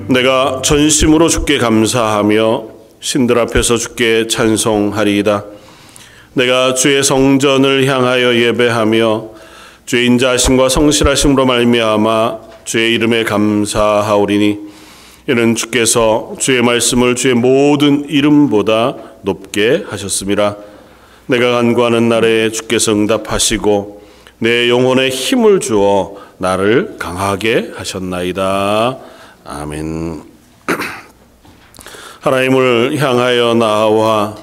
내가 전심으로 주께 감사하며 신들 앞에서 주께 찬송하리이다. 내가 주의 성전을 향하여 예배하며 주의 인자하심과 성실하심으로 말미암아 주의 이름에 감사하오리니 이는 주께서 주의 말씀을 주의 모든 이름보다 높게 하셨음이라. 내가 간구하는 날에 주께서 응답하시고 내 영혼에 힘을 주어 나를 강하게 하셨나이다. 아멘. 하나님을 향하여 나아와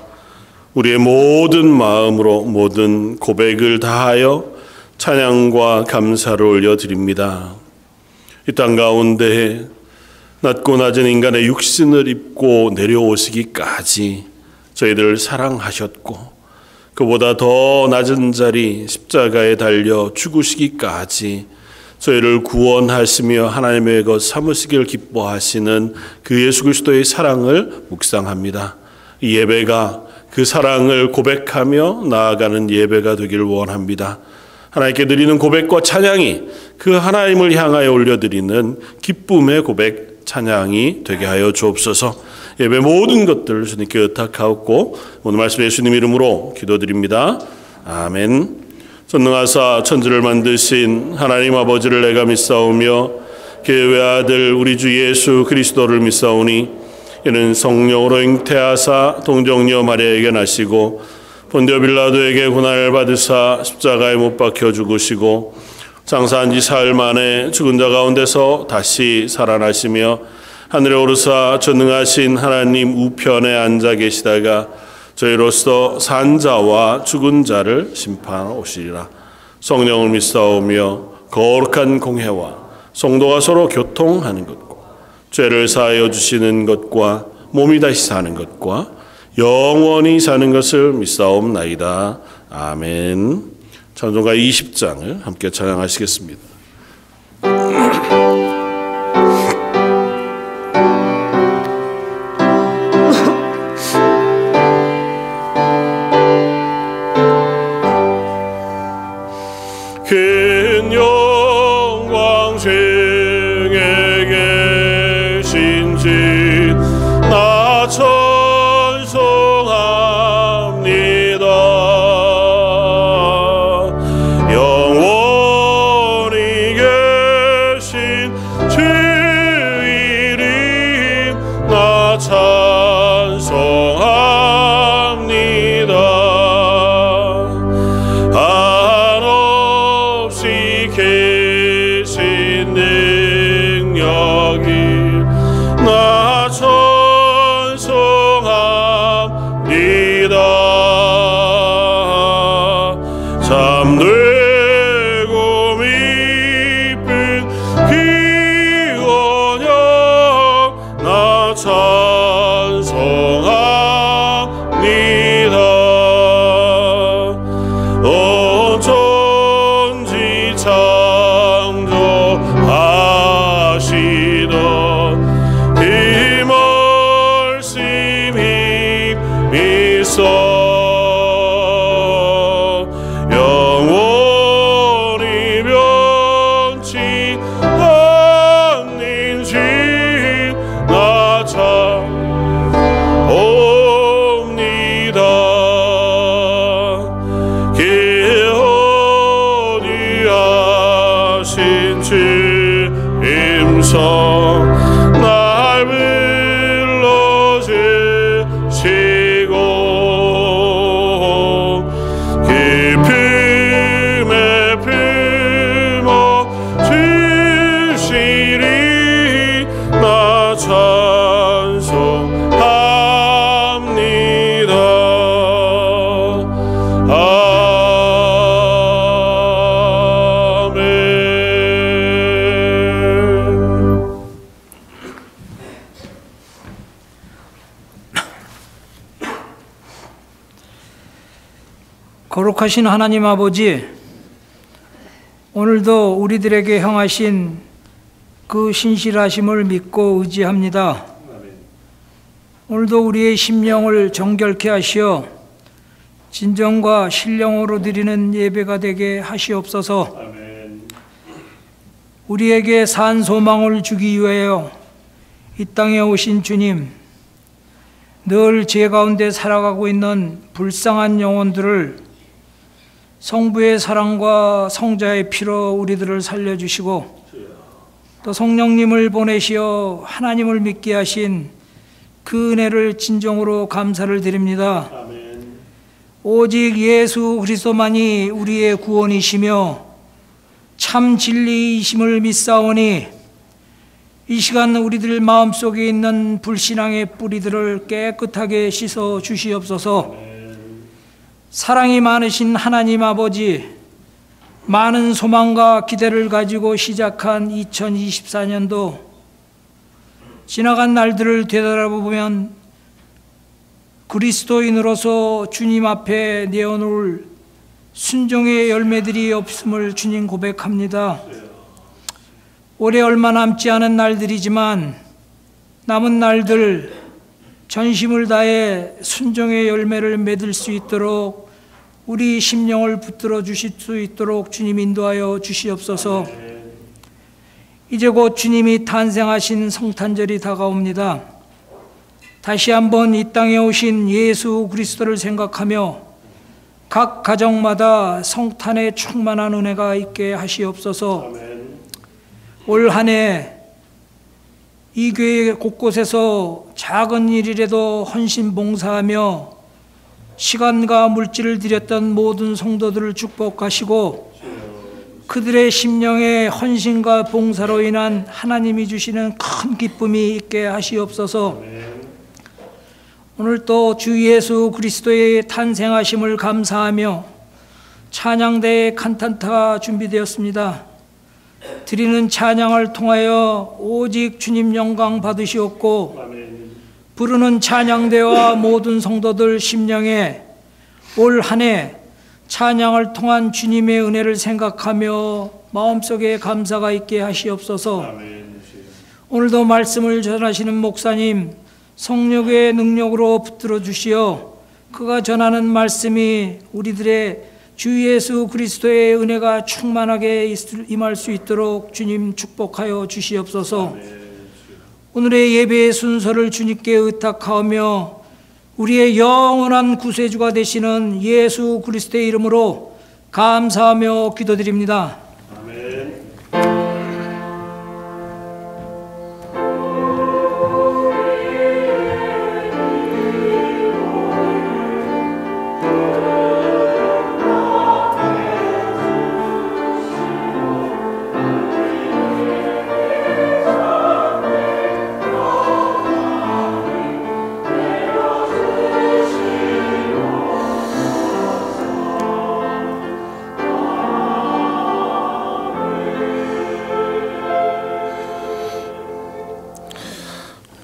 우리의 모든 마음으로 모든 고백을 다하여 찬양과 감사를 올려드립니다. 이 땅 가운데 낮고 낮은 인간의 육신을 입고 내려오시기까지 저희들을 사랑하셨고 그보다 더 낮은 자리 십자가에 달려 죽으시기까지 저희를 구원하시며 하나님의 것 삼으시기를 기뻐하시는 그 예수 그리스도의 사랑을 묵상합니다. 이 예배가 그 사랑을 고백하며 나아가는 예배가 되기를 원합니다. 하나님께 드리는 고백과 찬양이 그 하나님을 향하여 올려드리는 기쁨의 고백, 찬양이 되게 하여 주옵소서. 예배 모든 것들 주님께 의탁하옵고 오늘 말씀 예수님 이름으로 기도드립니다. 아멘. 전능하사 천지를 만드신 하나님 아버지를 내가 믿사오며 그의 외아들 우리 주 예수 그리스도를 믿사오니 이는 성령으로 잉태하사 동정녀 마리아에게 나시고 본디오 빌라도에게 고난을 받으사 십자가에 못 박혀 죽으시고 장사한 지 사흘 만에 죽은 자 가운데서 다시 살아나시며 하늘에 오르사 전능하신 하나님 우편에 앉아 계시다가 저희로서 산 자와 죽은 자를 심판하오시리라. 성령을 믿사오며 거룩한 공회와 성도가 서로 교통하는 것과 죄를 사하여 주시는 것과 몸이 다시 사는 것과 영원히 사는 것을 믿사옵나이다. 아멘. 찬송가 20장을 함께 찬양하시겠습니다. 큰 영광 중에 계신 주 나 찬송합니다. 영원히 계신 주 이름 나 찬송합니다. 한없이 계신 능력이 나 찬송합니다. 참되고 미쁜 그 언약 나 찬송합니다. 온 천지 창조하시던 그 말씀이 믿소 영원히 변치 않는 주 나 찬송합니다. 기어리하신 주 임성 날 불러주시고 기쁨에 품어 주시리 나 찬송합니다. 아멘. 거룩하신 하나님 아버지, 오늘도 우리들에게 행하신 그 신실하심을 믿고 의지합니다. 오늘도 우리의 심령을 정결케 하시어 진정과 신령으로 드리는 예배가 되게 하시옵소서. 우리에게 산 소망을 주기 위하여 이 땅에 오신 주님, 늘 죄 가운데 살아가고 있는 불쌍한 영혼들을 성부의 사랑과 성자의 피로 우리들을 살려주시고 또 성령님을 보내시어 하나님을 믿게 하신 그 은혜를 진정으로 감사를 드립니다. 오직 예수 그리스도만이 우리의 구원이시며 참 진리이심을 믿사오니 이 시간 우리들 마음속에 있는 불신앙의 뿌리들을 깨끗하게 씻어 주시옵소서. 사랑이 많으신 하나님 아버지, 많은 소망과 기대를 가지고 시작한 2024년도 지나간 날들을 되돌아보면 그리스도인으로서 주님 앞에 내어놓을 순종의 열매들이 없음을 주님 고백합니다. 올해 얼마 남지 않은 날들이지만 남은 날들 전심을 다해 순종의 열매를 맺을 수 있도록 우리 심령을 붙들어 주실 수 있도록 주님 인도하여 주시옵소서. 이제 곧 주님이 탄생하신 성탄절이 다가옵니다. 다시 한번 이 땅에 오신 예수 그리스도를 생각하며 각 가정마다 성탄의 충만한 은혜가 있게 하시옵소서. 올 한 해 이 교회 곳곳에서 작은 일이라도 헌신 봉사하며 시간과 물질을 드렸던 모든 성도들을 축복하시고 그들의 심령의 헌신과 봉사로 인한 하나님이 주시는 큰 기쁨이 있게 하시옵소서. 오늘 또 주 예수 그리스도의 탄생하심을 감사하며 찬양대의 칸탄타가 준비되었습니다. 드리는 찬양을 통하여 오직 주님 영광 받으시옵고 부르는 찬양대와 모든 성도들 심령에 올 한 해 찬양을 통한 주님의 은혜를 생각하며 마음속에 감사가 있게 하시옵소서. 오늘도 말씀을 전하시는 목사님 성령의 능력으로 붙들어 주시어 그가 전하는 말씀이 우리들의 주 예수 그리스도의 은혜가 충만하게 임할 수 있도록 주님 축복하여 주시옵소서. 오늘의 예배의 순서를 주님께 의탁하며 우리의 영원한 구세주가 되시는 예수 그리스도의 이름으로 감사하며 기도드립니다. 아멘.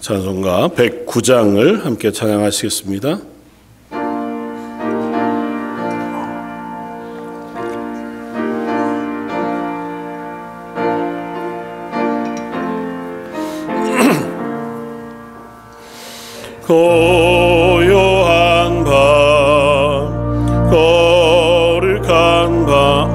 찬송가 109장을 함께 찬양하시겠습니다. 고요한 밤, 거룩한 밤,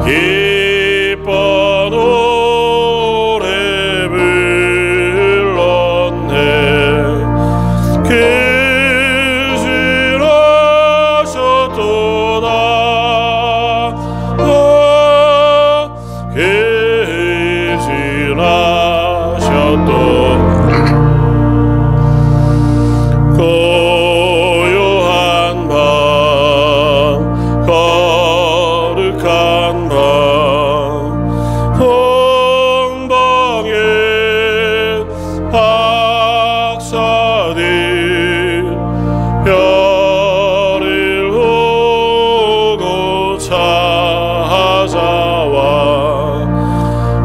기뻐 노래 고요한 밤 거룩한 밤 동방의 박사들 별을 보고 찾아와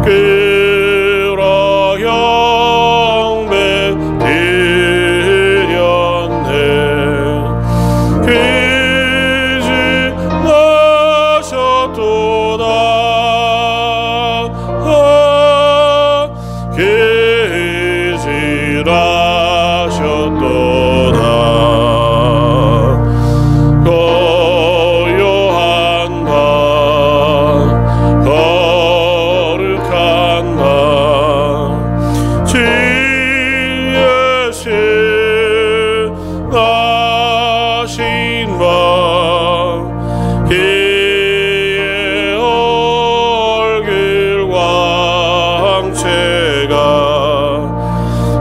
그러 경배 드렸네. 그 집 나셨도다. 그 집 나셨도다. 고요한 밤 거룩한 밤 주의 신나신 밤 그의 얼굴 광채가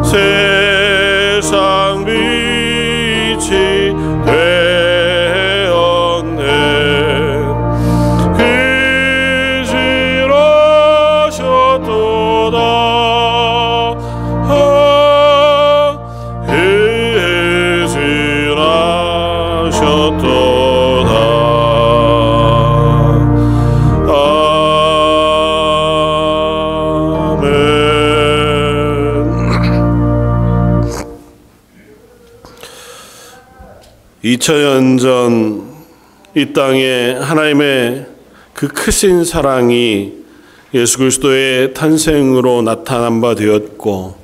세상 빛이 되었네. 그 지라셨도다. 그 지라셨도다. 아멘. 2000년 전 이 땅에 하나님의 그 크신 사랑이 예수 그리스도의 탄생으로 나타난 바 되었고,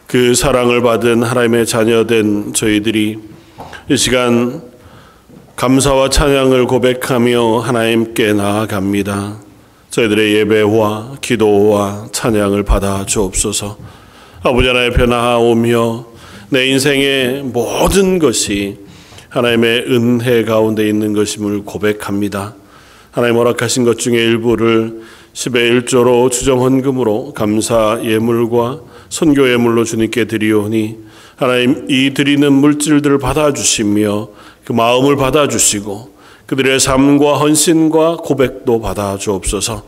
그 사랑을 받은 하나님의 자녀된 저희들이 이 시간 감사와 찬양을 고백하며 하나님께 나아갑니다. 저희들의 예배와 기도와 찬양을 받아 주옵소서. 아버지 하나님 앞에 나아오며 내 인생의 모든 것이 하나님의 은혜 가운데 있는 것임을 고백합니다. 하나님 허락하신 것 중에 일부를 10의 1조로 주정헌금으로 감사 예물과 선교 예물로 주님께 드리오니, 하나님 이 드리는 물질들을 받아주시며 그 마음을 받아주시고 그들의 삶과 헌신과 고백도 받아주옵소서.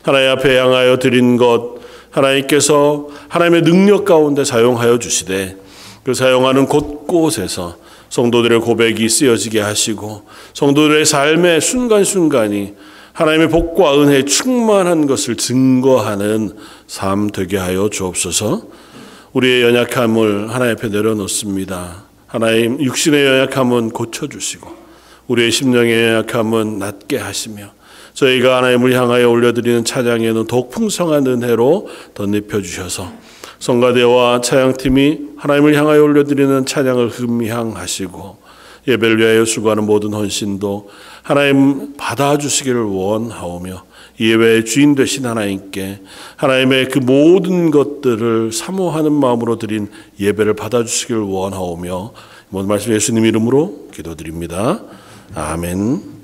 하나님 앞에 향하여 드린 것 하나님께서 하나님의 능력 가운데 사용하여 주시되, 그 사용하는 곳곳에서 성도들의 고백이 쓰여지게 하시고 성도들의 삶의 순간순간이 하나님의 복과 은혜에 충만한 것을 증거하는 삶 되게 하여 주옵소서. 우리의 연약함을 하나님 앞에 내려놓습니다. 하나님 육신의 연약함은 고쳐주시고 우리의 심령의 연약함은 낫게 하시며 저희가 하나님을 향하여 올려드리는 찬양에는 더욱 풍성한 은혜로 덧입혀주셔서 성가대와 찬양팀이 하나님을 향하여 올려드리는 찬양을 흠향하시고 예배를 위하여 수고하는 모든 헌신도 하나님 받아주시기를 원하오며, 예배의 주인 되신 하나님께 하나님의 그 모든 것들을 사모하는 마음으로 드린 예배를 받아주시기를 원하오며, 모든 말씀 예수님 이름으로 기도드립니다. 아멘.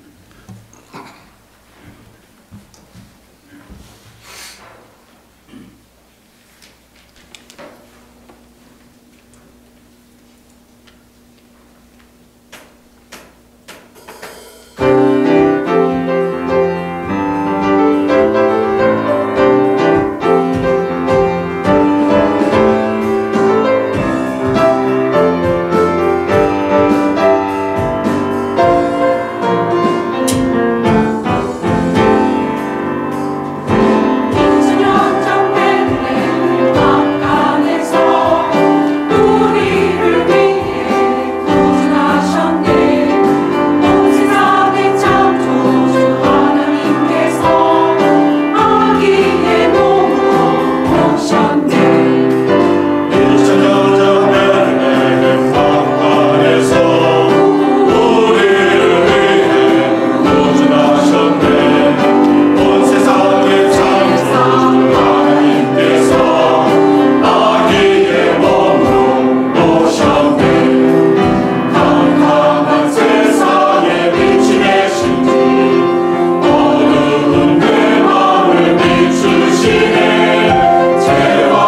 주시네 죄와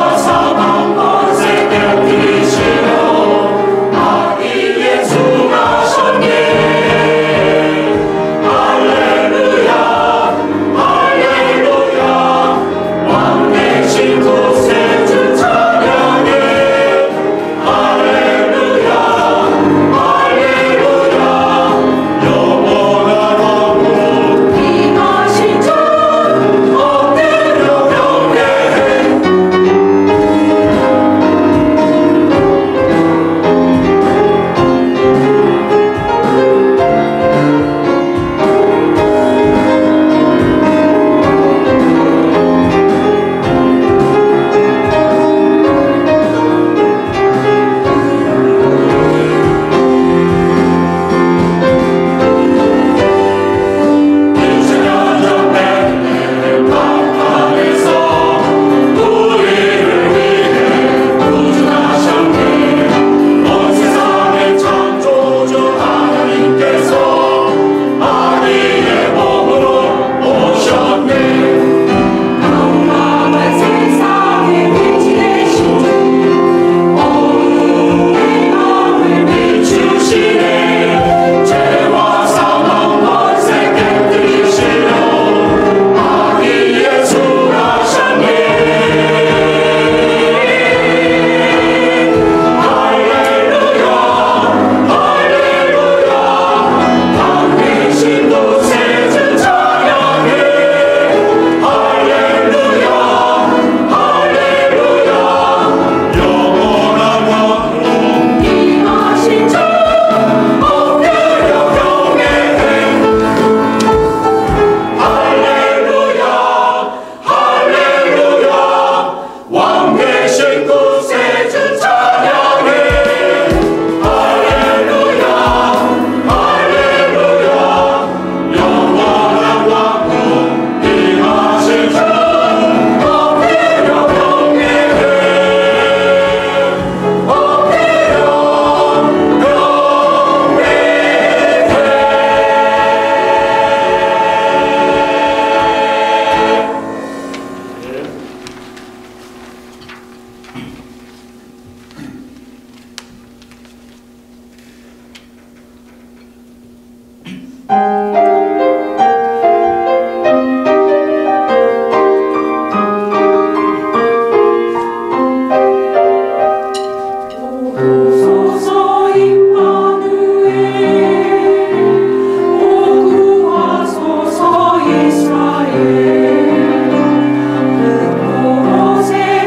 그 곳에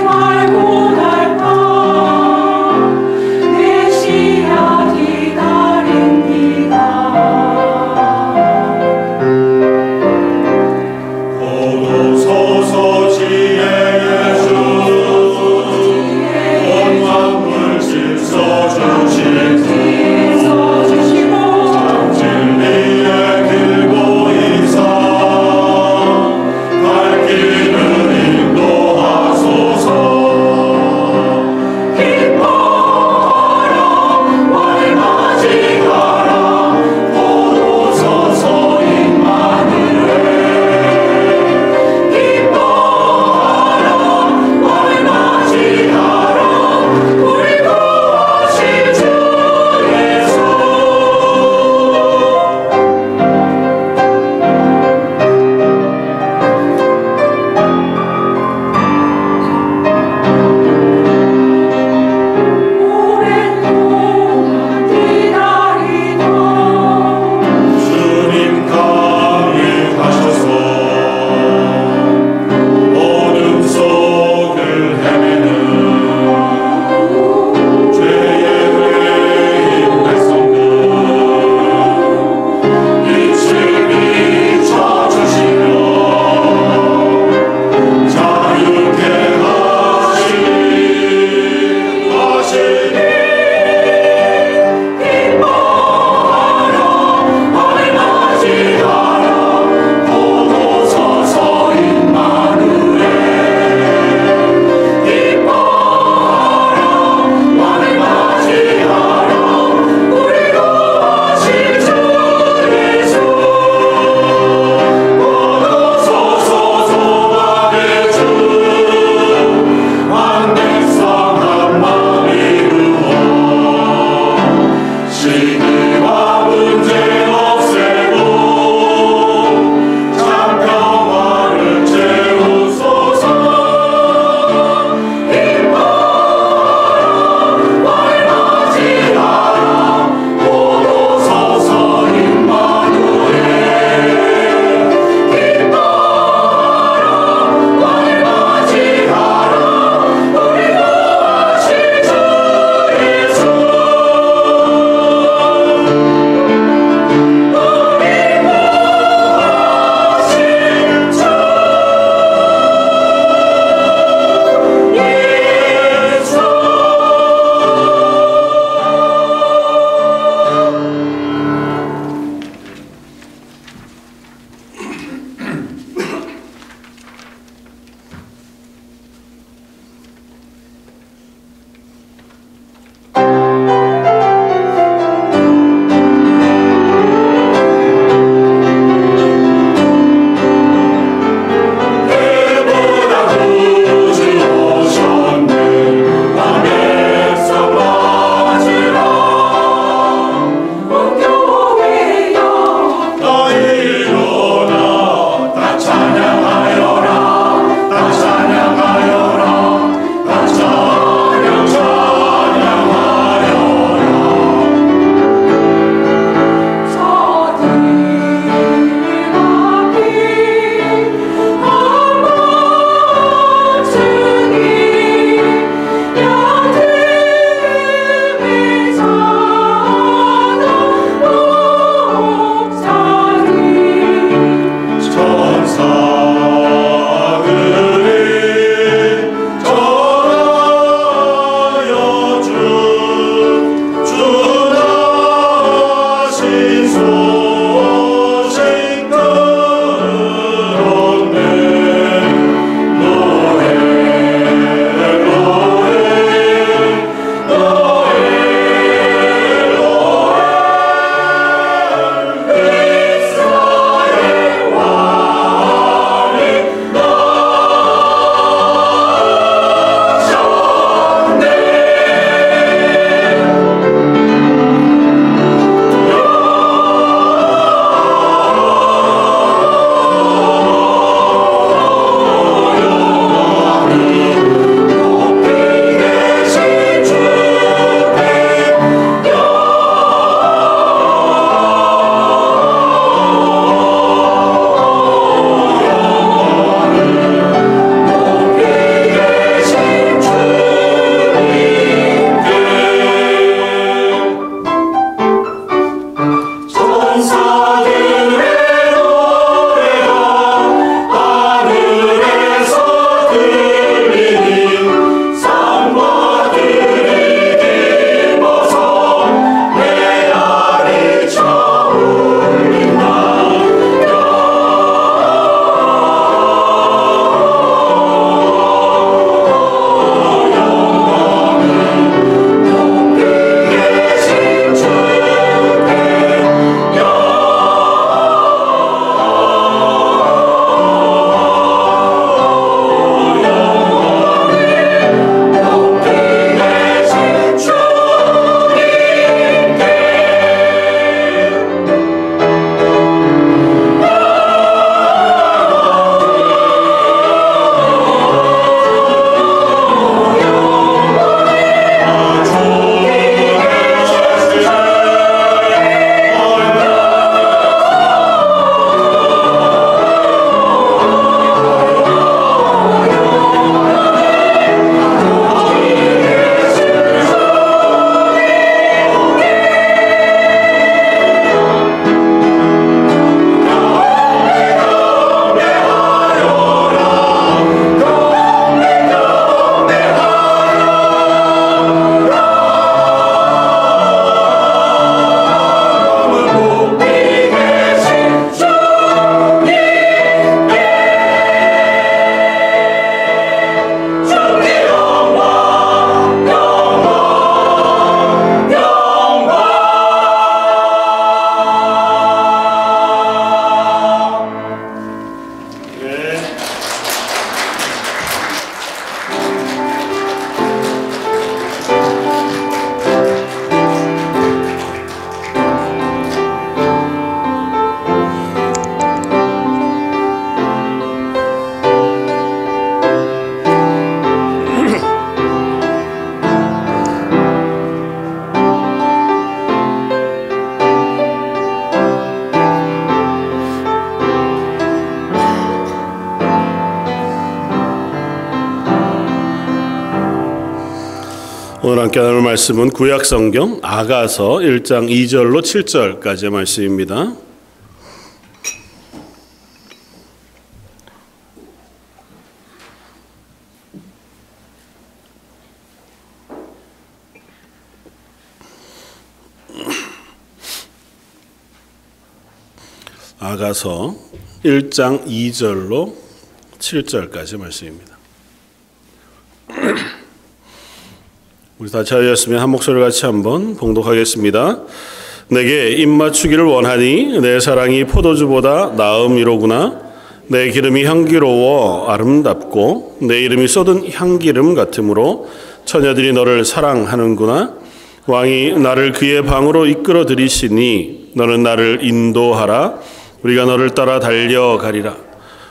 갈고 날 오늘 함께 나눌 말씀은 구약성경 아가서 1장 2절로 7절까지의 말씀입니다. 아가서 1장 2절로 7절까지 말씀입니다. 우리 다 자리였으면 한 목소리 같이 한번 봉독하겠습니다. 내게 입맞추기를 원하니 내 사랑이 포도주보다 나음이로구나. 내 기름이 향기로워 아름답고 내 이름이 쏟은 향기름 같으므로 처녀들이 너를 사랑하는구나. 왕이 나를 그의 방으로 이끌어 들이시니 너는 나를 인도하라. 우리가 너를 따라 달려가리라.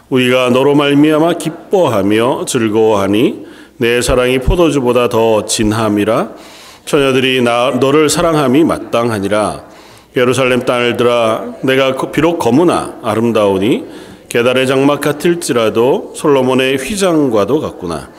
우리가 너로 말미암아 기뻐하며 즐거워하니 내 사랑이 포도주보다 더 진함이라. 처녀들이 너를 사랑함이 마땅하니라. 예루살렘 딸들아, 내가 비록 거무나 아름다우니 게달의 장막 같을지라도 솔로몬의 휘장과도 같구나.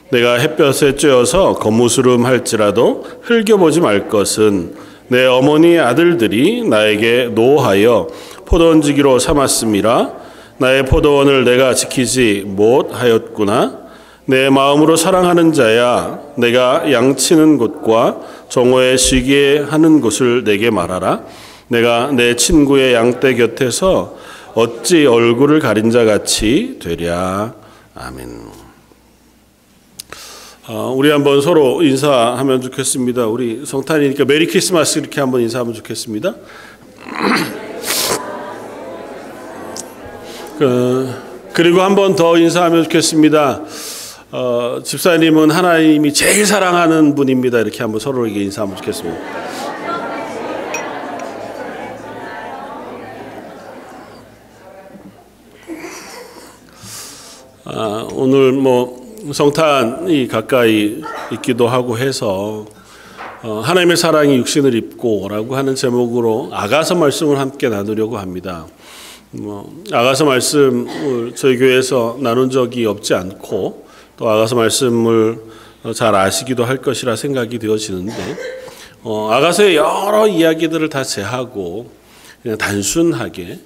내가 햇볕에 쬐어서 거무스름 할지라도 흘겨보지 말 것은 내 어머니의 아들들이 나에게 노하여 포도원지기로 삼았음이라. 나의 포도원을 내가 지키지 못하였구나. 내 마음으로 사랑하는 자야, 내가 양치는 곳과 정오에 쉬게 하는 곳을 내게 말하라. 내가 내 친구의 양떼 곁에서 어찌 얼굴을 가린 자 같이 되랴. 아멘. 우리 한번 서로 인사하면 좋겠습니다. 우리 성탄이니까 메리 크리스마스 이렇게 한번 인사하면 좋겠습니다. 그리고 한 번 더 인사하면 좋겠습니다. 집사님은 하나님이 제일 사랑하는 분입니다. 이렇게 한번 서로에게 인사하면 좋겠습니다. 오늘 성탄이 가까이 있기도 하고 해서 하나님의 사랑이 육신을 입고라고 하는 제목으로 아가서 말씀을 함께 나누려고 합니다. 아가서 말씀을 저희 교회에서 나눈 적이 없지 않고 또 아가서 말씀을 잘 아시기도 할 것이라 생각이 되어지는데 아가서의 여러 이야기들을 다 제하고 그냥 단순하게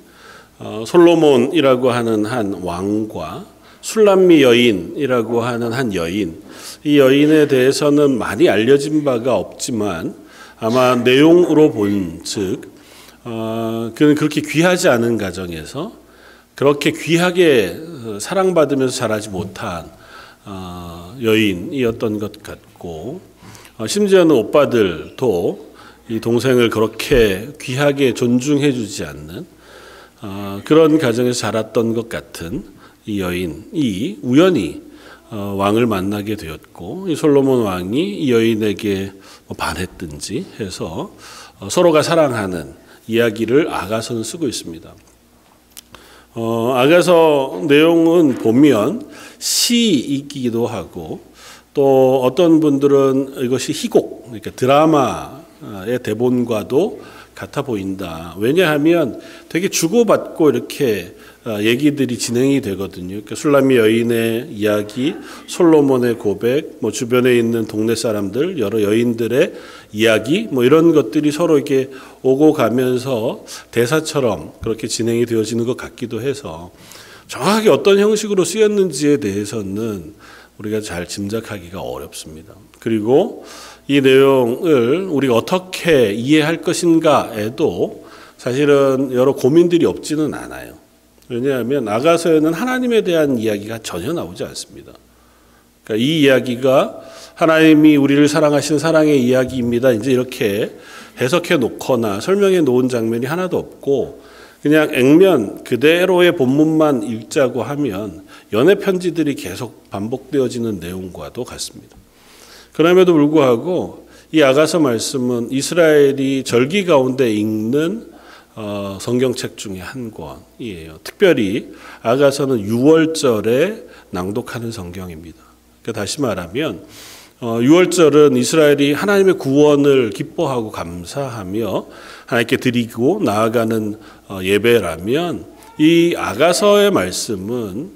솔로몬이라고 하는 한 왕과 술람미 여인이라고 하는 한 여인, 이 여인에 대해서는 많이 알려진 바가 없지만 아마 내용으로 본즉 그는 그렇게 귀하지 않은 가정에서 그렇게 귀하게 사랑받으면서 자라지 못한 여인이었던 것 같고, 심지어는 오빠들도 이 동생을 그렇게 귀하게 존중해 주지 않는 그런 가정에서 자랐던 것 같은 이 여인이 우연히 왕을 만나게 되었고, 이 솔로몬 왕이 이 여인에게 반했든지 해서 서로가 사랑하는 이야기를 아가서는 쓰고 있습니다. 아가서 내용은 보면 시이기도 하고 또 어떤 분들은 이것이 희곡, 그러니까 드라마의 대본과도 같아 보인다. 왜냐하면 되게 주고받고 이렇게 얘기들이 진행이 되거든요. 그러니까 술람미 여인의 이야기, 솔로몬의 고백, 주변에 있는 동네 사람들, 여러 여인들의 이야기, 이런 것들이 서로 이렇게 오고 가면서 대사처럼 그렇게 진행이 되어지는 것 같기도 해서 정확하게 어떤 형식으로 쓰였는지에 대해서는 우리가 잘 짐작하기가 어렵습니다. 그리고 이 내용을 우리가 어떻게 이해할 것인가에도 사실은 여러 고민들이 없지는 않아요. 왜냐하면 아가서에는 하나님에 대한 이야기가 전혀 나오지 않습니다. 그러니까 이 이야기가 하나님이 우리를 사랑하시는 사랑의 이야기입니다. 이제 이렇게 해석해 놓거나 설명해 놓은 장면이 하나도 없고 그냥 액면 그대로의 본문만 읽자고 하면 연애 편지들이 계속 반복되어지는 내용과도 같습니다. 그럼에도 불구하고 이 아가서 말씀은 이스라엘이 절기 가운데 읽는 성경책 중에 한 권이에요. 특별히 아가서는 6월절에 낭독하는 성경입니다. 그러니까 다시 말하면 6월절은 이스라엘이 하나님의 구원을 기뻐하고 감사하며 하나님께 드리고 나아가는 예배라면 이 아가서의 말씀은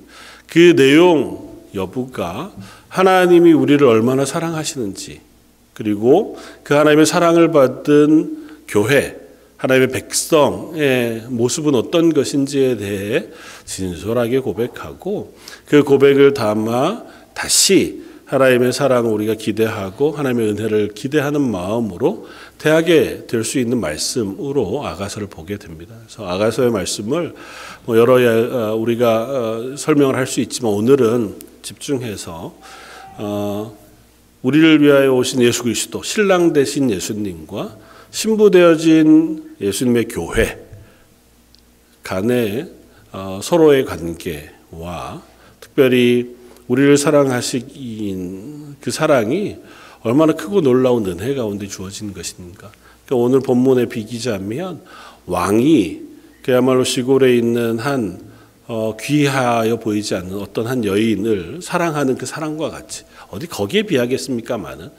그 내용 여부가 하나님이 우리를 얼마나 사랑하시는지 그리고 그 하나님의 사랑을 받은 교회, 하나님의 백성의 모습은 어떤 것인지에 대해 진솔하게 고백하고 그 고백을 담아 다시 하나님의 사랑을 우리가 기대하고 하나님의 은혜를 기대하는 마음으로 대하게 될 수 있는 말씀으로 아가서를 보게 됩니다. 그래서 아가서의 말씀을 여러 우리가 설명을 할 수 있지만 오늘은 집중해서 우리를 위하여 오신 예수 그리스도, 신랑 되신 예수님과 신부되어진 예수님의 교회 간의 서로의 관계와 특별히 우리를 사랑하신 그 사랑이 얼마나 크고 놀라운 은혜 가운데 주어진 것인가. 그러니까 오늘 본문에 비기자면 왕이 그야말로 시골에 있는 한 귀하여 보이지 않는 어떤 한 여인을 사랑하는 그 사랑과 같이 어디 거기에 비하겠습니까마는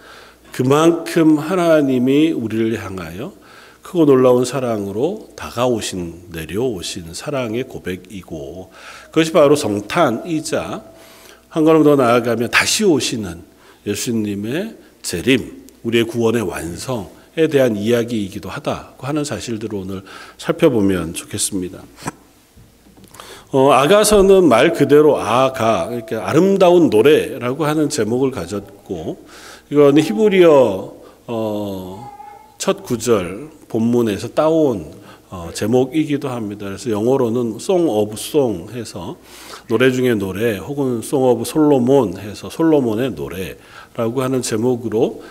그만큼 하나님이 우리를 향하여 크고 놀라운 사랑으로 다가오신 내려오신 사랑의 고백이고 그것이 바로 성탄이자 한 걸음 더 나아가면 다시 오시는 예수님의 재림, 우리의 구원의 완성에 대한 이야기이기도 하다고 하는 사실들을 오늘 살펴보면 좋겠습니다. 아가서는 말 그대로 이렇게 아름다운 노래라고 하는 제목을 가졌고 이건 히브리어 첫 구절 본문에서 따온 제목이기도 합니다. 그래서 영어로는 Song of Song 해서 노래 중에 노래 혹은 Song of Solomon 해서 솔로몬의 노래라고 하는 제목으로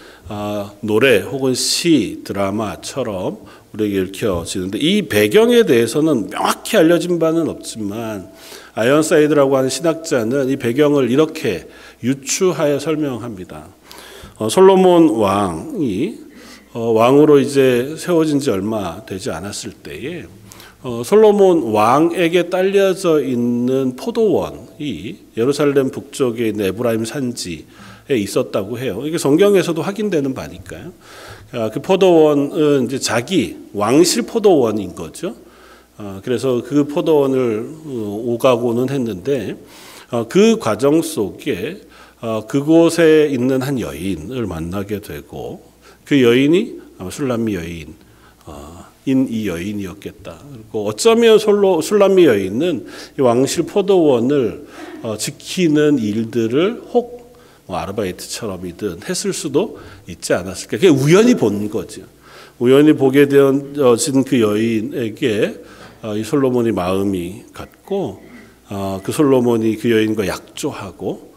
노래 혹은 시, 드라마처럼 우리에게 읽혀지는데 이 배경에 대해서는 명확히 알려진 바는 없지만 아이언사이드라고 하는 신학자는 이 배경을 이렇게 유추하여 설명합니다. 솔로몬 왕이 왕으로 이제 세워진 지 얼마 되지 않았을 때에 솔로몬 왕에게 딸려져 있는 포도원이 예루살렘 북쪽에 있는 에브라임 산지에 있었다고 해요. 이게 성경에서도 확인되는 바니까요. 그 포도원은 이제 자기 왕실 포도원인 거죠. 그래서 그 포도원을 오가고는 했는데 그 과정 속에 그곳에 있는 한 여인을 만나게 되고 그 여인이 술람미 여인 이 여인이었겠다. 그리고 어쩌면 술람미 여인은 이 왕실 포도원을 지키는 일들을 혹 아르바이트처럼이든 했을 수도 있지 않았을까. 그게 우연히 본 거죠. 우연히 보게 되어진 그 여인에게 이 솔로몬이 마음이 갔고 그 솔로몬이 그 여인과 약조하고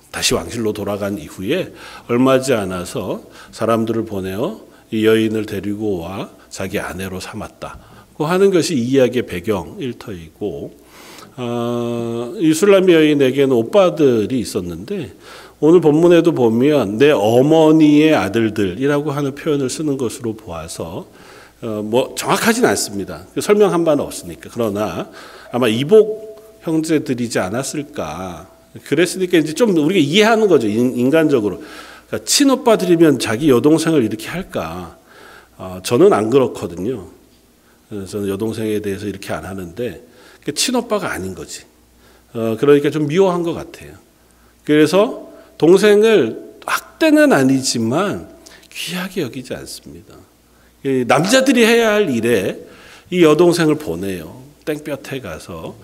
다시 왕실로 돌아간 이후에 얼마지 않아서 사람들을 보내어 이 여인을 데리고 와 자기 아내로 삼았다고 하는 것이 이 이야기의 배경 일터이고 이 술람미 여인에게는 오빠들이 있었는데 오늘 본문에도 보면 내 어머니의 아들들이라고 하는 표현을 쓰는 것으로 보아서 뭐 정확하진 않습니다. 설명한 바는 없으니까. 그러나 아마 이복 형제들이지 않았을까. 그랬으니까 이제 좀 우리가 이해하는 거죠. 인간적으로. 그러니까 친오빠들이면 자기 여동생을 이렇게 할까? 저는 안 그렇거든요. 저는 여동생에 대해서 이렇게 안 하는데 친오빠가 아닌 거지. 그러니까 좀 미워한 것 같아요. 그래서 동생을 학대는 아니지만 귀하게 여기지 않습니다. 남자들이 해야 할 일에 이 여동생을 보내요. 땡볕에 가서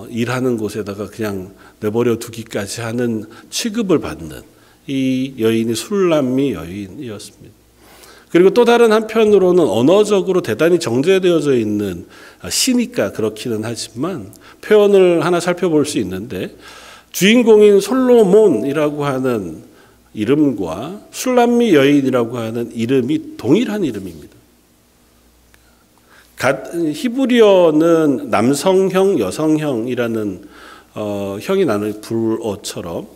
일하는 곳에다가 그냥 내버려 두기까지 하는 취급을 받는 이 여인이 술람미 여인이었습니다. 그리고 또 다른 한편으로는 언어적으로 대단히 정제되어져 있는 시니까 그렇기는 하지만 표현을 하나 살펴볼 수 있는데 주인공인 솔로몬이라고 하는 이름과 술람미 여인이라고 하는 이름이 동일한 이름입니다. 히브리어는 남성형, 여성형이라는 형이 나는 불어처럼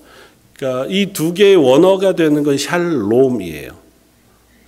그러니까 이 두 개의 원어가 되는 건 샬롬이에요.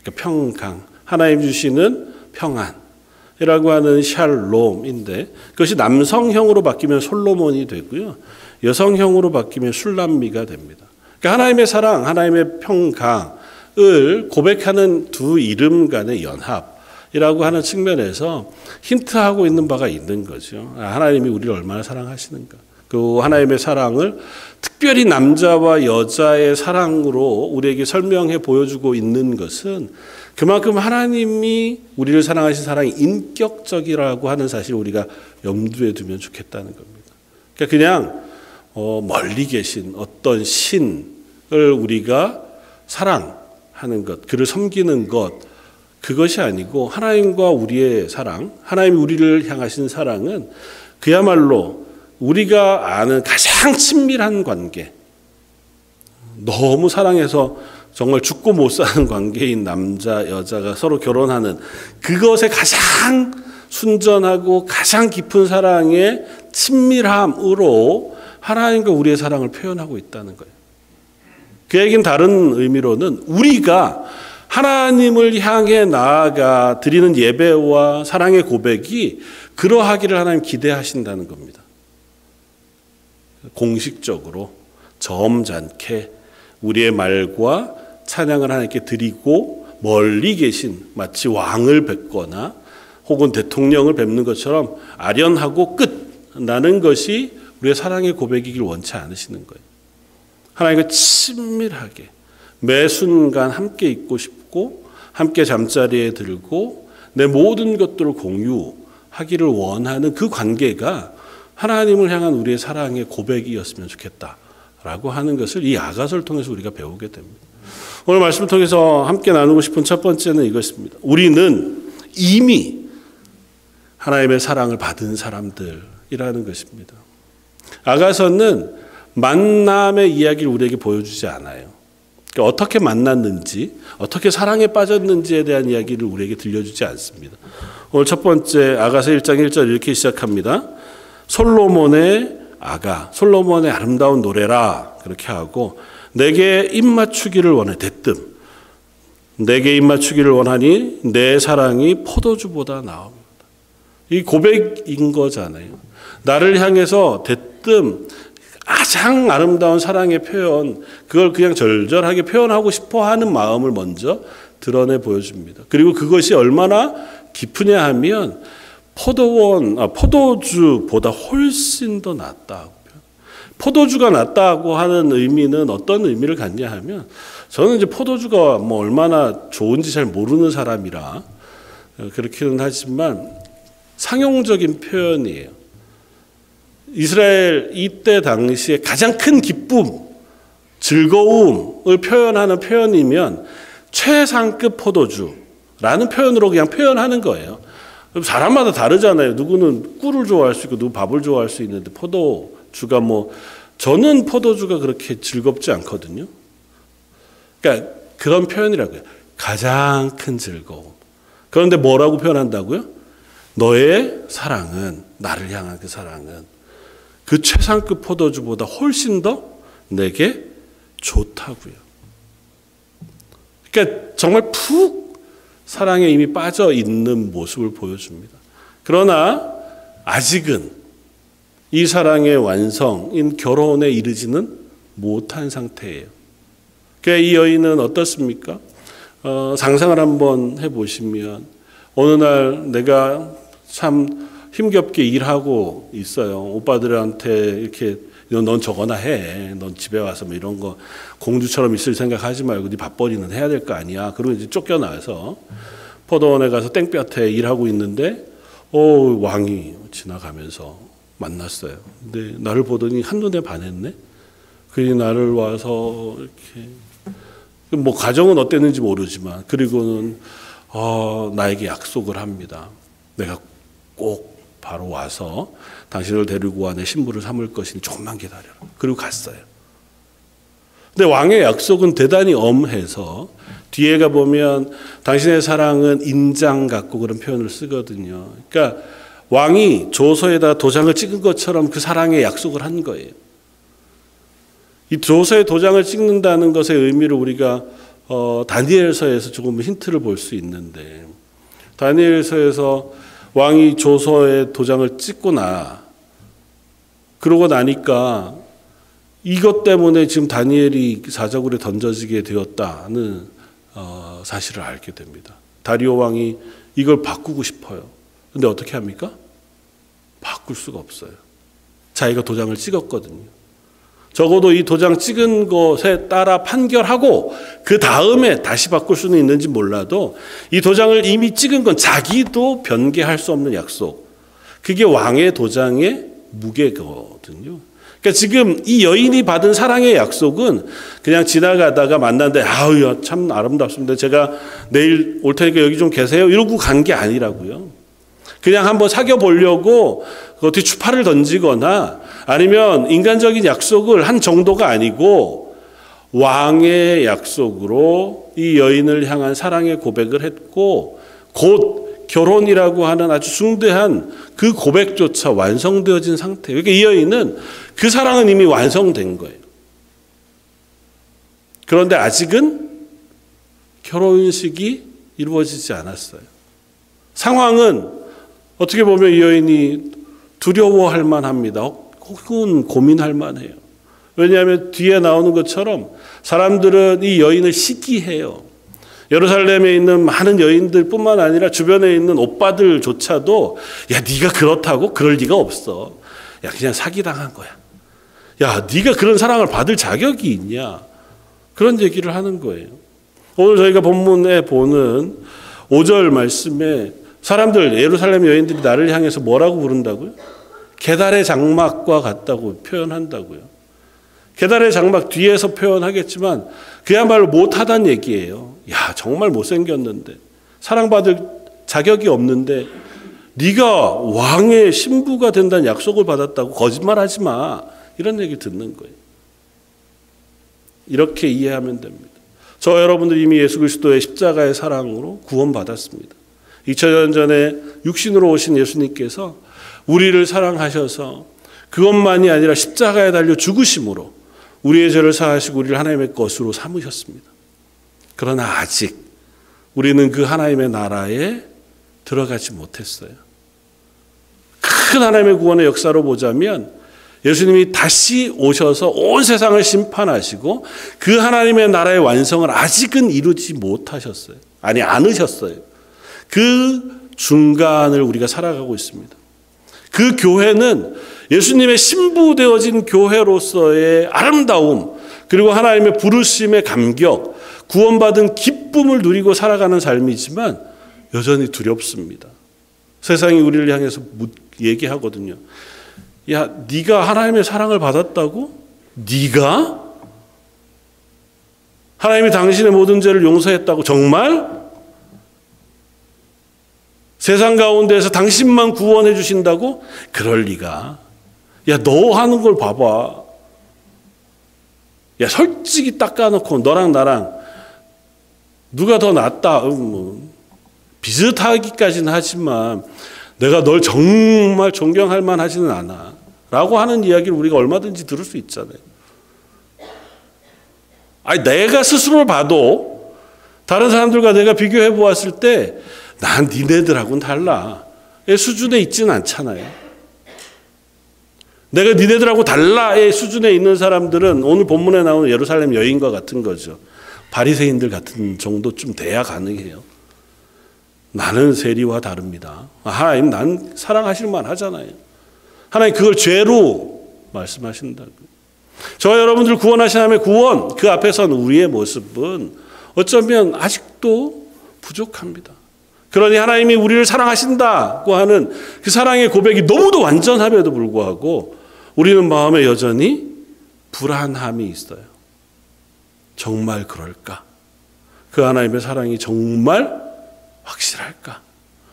그러니까 평강, 하나님 주시는 평안이라고 하는 샬롬인데 그것이 남성형으로 바뀌면 솔로몬이 되고요. 여성형으로 바뀌면 술람미가 됩니다. 그러니까 하나님의 사랑, 하나님의 평강을 고백하는 두 이름 간의 연합이라고 하는 측면에서 힌트하고 있는 바가 있는 거죠. 하나님이 우리를 얼마나 사랑하시는가. 그 하나님의 사랑을 특별히 남자와 여자의 사랑으로 우리에게 설명해 보여주고 있는 것은 그만큼 하나님이 우리를 사랑하신 사랑이 인격적이라고 하는 사실을 우리가 염두에 두면 좋겠다는 겁니다. 그러니까 그냥 멀리 계신 어떤 신을 우리가 사랑하는 것, 그를 섬기는 것, 그것이 아니고 하나님과 우리의 사랑, 하나님이 우리를 향하신 사랑은 그야말로 우리가 아는 가장 친밀한 관계, 너무 사랑해서 정말 죽고 못 사는 관계인 남자, 여자가 서로 결혼하는 그것의 가장 순전하고 가장 깊은 사랑의 친밀함으로 하나님과 우리의 사랑을 표현하고 있다는 거예요. 그 얘기는 다른 의미로는 우리가 하나님을 향해 나아가 드리는 예배와 사랑의 고백이 그러하기를 하나님 기대하신다는 겁니다. 공식적으로 점잖게 우리의 말과 찬양을 하나님께 드리고 멀리 계신 마치 왕을 뵙거나 혹은 대통령을 뵙는 것처럼 아련하고 끝나는 것이 우리의 사랑의 고백이길 원치 않으시는 거예요. 하나님과 친밀하게 매 순간 함께 있고 싶고 함께 잠자리에 들고 내 모든 것들을 공유하기를 원하는 그 관계가 하나님을 향한 우리의 사랑의 고백이었으면 좋겠다라고 하는 것을 이 아가서를 통해서 우리가 배우게 됩니다. 오늘 말씀을 통해서 함께 나누고 싶은 첫 번째는 이것입니다. 우리는 이미 하나님의 사랑을 받은 사람들이라는 것입니다. 아가서는 만남의 이야기를 우리에게 보여주지 않아요. 그러니까 어떻게 만났는지, 어떻게 사랑에 빠졌는지에 대한 이야기를 우리에게 들려주지 않습니다. 오늘 첫 번째 아가서 1장 1절 이렇게 시작합니다. 솔로몬의 아가, 솔로몬의 아름다운 노래라 그렇게 하고 내게 입맞추기를 원해 대뜸 내게 입맞추기를 원하니 내 사랑이 포도주보다 나옵니다. 이 고백인 거잖아요. 나를 향해서 대뜸 가장 아름다운 사랑의 표현, 그걸 그냥 절절하게 표현하고 싶어 하는 마음을 먼저 드러내 보여줍니다. 그리고 그것이 얼마나 깊으냐 하면 포도주보다 훨씬 더 낫다고. 포도주가 낫다고 하는 의미는 어떤 의미를 갖냐 하면 저는 이제 포도주가 뭐 얼마나 좋은지 잘 모르는 사람이라 그렇기는 하지만 상용적인 표현이에요. 이스라엘 이때 당시에 가장 큰 기쁨, 즐거움을 표현하는 표현이면 최상급 포도주라는 표현으로 그냥 표현하는 거예요. 사람마다 다르잖아요. 누구는 꿀을 좋아할 수 있고 누구 밥을 좋아할 수 있는데 포도주가 저는 포도주가 그렇게 즐겁지 않거든요. 그러니까 그런 표현이라고요. 가장 큰 즐거움. 그런데 뭐라고 표현한다고요? 너의 사랑은, 나를 향한 그 사랑은 그 최상급 포도주보다 훨씬 더 내게 좋다고요. 그러니까 정말 푹 사랑에 이미 빠져 있는 모습을 보여줍니다. 그러나 아직은 이 사랑의 완성인 결혼에 이르지는 못한 상태예요. 그러니까 이 여인은 어떻습니까? 상상을 한번 해보시면 어느 날 내가 참 힘겹게 일하고 있어요. 오빠들한테 이렇게 넌 저거나 해. 넌 집에 와서 뭐 이런 거 공주처럼 있을 생각하지 말고 네 밥벌이는 해야 될 거 아니야. 그리고 이제 쫓겨나서 포도원에 가서 땡볕에 일하고 있는데 왕이 지나가면서 만났어요. 근데 나를 보더니 한눈에 반했네. 그리고 나를 와서 이렇게 가정은 어땠는지 모르지만 그리고는 나에게 약속을 합니다. 내가 꼭 바로 와서 당신을 데리고 와 내 신부를 삼을 것이니 조금만 기다려라. 그리고 갔어요. 근데 왕의 약속은 대단히 엄해서 뒤에 가보면 당신의 사랑은 인장 같고 그런 표현을 쓰거든요. 그러니까 왕이 조서에다 도장을 찍은 것처럼 그 사랑의 약속을 한 거예요. 이 조서에 도장을 찍는다는 것의 의미를 우리가 다니엘서에서 조금 힌트를 볼 수 있는데 다니엘서에서 왕이 조서에 도장을 찍고 그러고 나니까 이것 때문에 지금 다니엘이 사자굴에 던져지게 되었다는 사실을 알게 됩니다. 다리오 왕이 이걸 바꾸고 싶어요. 근데 어떻게 합니까? 바꿀 수가 없어요. 자기가 도장을 찍었거든요. 적어도 이 도장 찍은 것에 따라 판결하고 그 다음에 다시 바꿀 수는 있는지 몰라도 이 도장을 이미 찍은 건 자기도 변개할 수 없는 약속. 그게 왕의 도장의 무게거든요. 그러니까 지금 이 여인이 받은 사랑의 약속은 그냥 지나가다가 만났는데 아유 참 아름답습니다. 제가 내일 올 테니까 여기 좀 계세요. 이러고 간 게 아니라고요. 그냥 한번 사귀어 보려고 어떻게 추파를 던지거나 아니면 인간적인 약속을 한 정도가 아니고 왕의 약속으로 이 여인을 향한 사랑의 고백을 했고 곧 결혼이라고 하는 아주 중대한 그 고백조차 완성되어진 상태예요. 그러니까 이 여인은 그 사랑은 이미 완성된 거예요. 그런데 아직은 결혼식이 이루어지지 않았어요. 상황은 어떻게 보면 이 여인이 두려워할 만합니다. 혹은 고민할 만해요. 왜냐하면 뒤에 나오는 것처럼 사람들은 이 여인을 시기해요. 예루살렘에 있는 많은 여인들뿐만 아니라 주변에 있는 오빠들조차도 야 네가 그렇다고? 그럴 리가 없어. 야 그냥 사기당한 거야. 야 네가 그런 사랑을 받을 자격이 있냐. 그런 얘기를 하는 거예요. 오늘 저희가 본문에 보는 5절 말씀에 사람들 예루살렘 여인들이 나를 향해서 뭐라고 부른다고요? 게달의 장막과 같다고 표현한다고요. 게달의 장막 뒤에서 표현하겠지만 그야말로 못하다는 얘기예요. 야 정말 못생겼는데 사랑받을 자격이 없는데 네가 왕의 신부가 된다는 약속을 받았다고 거짓말하지 마. 이런 얘기 듣는 거예요. 이렇게 이해하면 됩니다. 저 여러분들 이미 예수 그리스도의 십자가의 사랑으로 구원받았습니다. 2000년 전에 육신으로 오신 예수님께서 우리를 사랑하셔서 그것만이 아니라 십자가에 달려 죽으심으로 우리의 죄를 사하시고 우리를 하나님의 것으로 삼으셨습니다. 그러나 아직 우리는 그 하나님의 나라에 들어가지 못했어요. 큰 하나님의 구원의 역사로 보자면 예수님이 다시 오셔서 온 세상을 심판하시고 그 하나님의 나라의 완성을 아직은 이루지 못하셨어요. 아니 않으셨어요. 그 중간을 우리가 살아가고 있습니다. 그 교회는 예수님의 신부되어진 교회로서의 아름다움 그리고 하나님의 부르심의 감격 구원받은 기쁨을 누리고 살아가는 삶이지만 여전히 두렵습니다. 세상이 우리를 향해서 얘기하거든요. 야 네가 하나님의 사랑을 받았다고? 네가? 하나님이 당신의 모든 죄를 용서했다고? 정말? 세상 가운데에서 당신만 구원해 주신다고? 그럴 리가. 야, 너 하는 걸 봐봐. 야, 솔직히 닦아놓고 너랑 나랑 누가 더 낫다. 비슷하기까지는 하지만 내가 널 정말 존경할 만하지는 않아. 라고 하는 이야기를 우리가 얼마든지 들을 수 있잖아요. 아니, 내가 스스로를 봐도 다른 사람들과 내가 비교해 보았을 때 난 니네들하고는 달라. 의 수준에 있지는 않잖아요. 내가 니네들하고 달라의 수준에 있는 사람들은 오늘 본문에 나오는 예루살렘 여인과 같은 거죠. 바리새인들 같은 정도쯤 돼야 가능해요. 나는 세리와 다릅니다. 하나님 난 사랑하실 만하잖아요. 하나님 그걸 죄로 말씀하신다고요. 저와 여러분들 구원하신 하나님의 구원 그 앞에 선 우리의 모습은 어쩌면 아직도 부족합니다. 그러니 하나님이 우리를 사랑하신다고 하는 그 사랑의 고백이 너무도 완전함에도 불구하고 우리는 마음에 여전히 불안함이 있어요. 정말 그럴까? 그 하나님의 사랑이 정말 확실할까?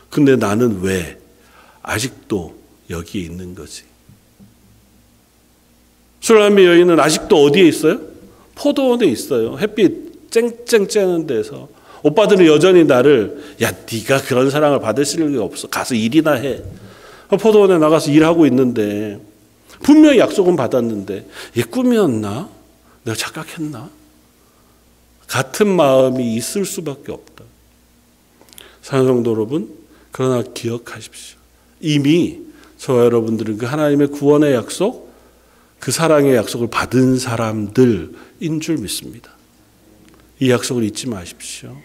근데 나는 왜 아직도 여기에 있는 거지? 술람미 여인은 아직도 어디에 있어요? 포도원에 있어요. 햇빛 쨍쨍 쬐는 데서. 오빠들은 여전히 나를 야 네가 그런 사랑을 받을 리가 없어. 가서 일이나 해. 포도원에 나가서 일하고 있는데 분명히 약속은 받았는데 이게 꿈이었나? 내가 착각했나? 같은 마음이 있을 수밖에 없다. 사랑성도 여러분, 그러나 기억하십시오. 이미 저와 여러분들은 그 하나님의 구원의 약속, 그 사랑의 약속을 받은 사람들인 줄 믿습니다. 이 약속을 잊지 마십시오.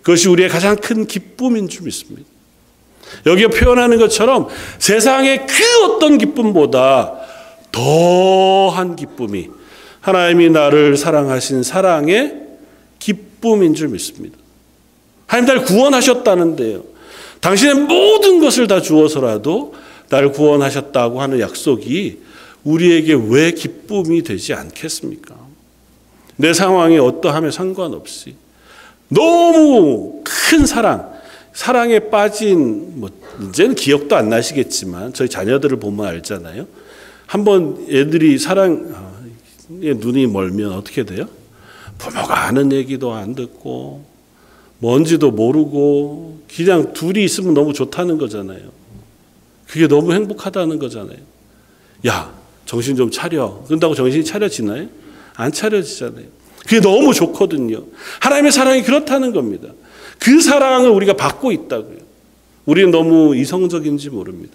그것이 우리의 가장 큰 기쁨인 줄 믿습니다. 여기에 표현하는 것처럼 세상의 그 어떤 기쁨보다 더한 기쁨이 하나님이 나를 사랑하신 사랑의 기쁨인 줄 믿습니다. 하나님 나를 구원하셨다는데요. 당신의 모든 것을 다 주어서라도 나를 구원하셨다고 하는 약속이 우리에게 왜 기쁨이 되지 않겠습니까? 내 상황이 어떠함에 상관없이 너무 큰 사랑에 빠진, 이제는 기억도 안 나시겠지만 저희 자녀들을 보면 알잖아요. 한번 애들이 사랑에 눈이 멀면 어떻게 돼요? 부모가 아는 얘기도 안 듣고 뭔지도 모르고 그냥 둘이 있으면 너무 좋다는 거잖아요. 그게 너무 행복하다는 거잖아요. 야, 정신 좀 차려. 그런다고 정신이 차려지나요? 안 차려지잖아요. 그게 너무 좋거든요. 하나님의 사랑이 그렇다는 겁니다. 그 사랑을 우리가 받고 있다고요. 우리는 너무 이성적인지 모릅니다.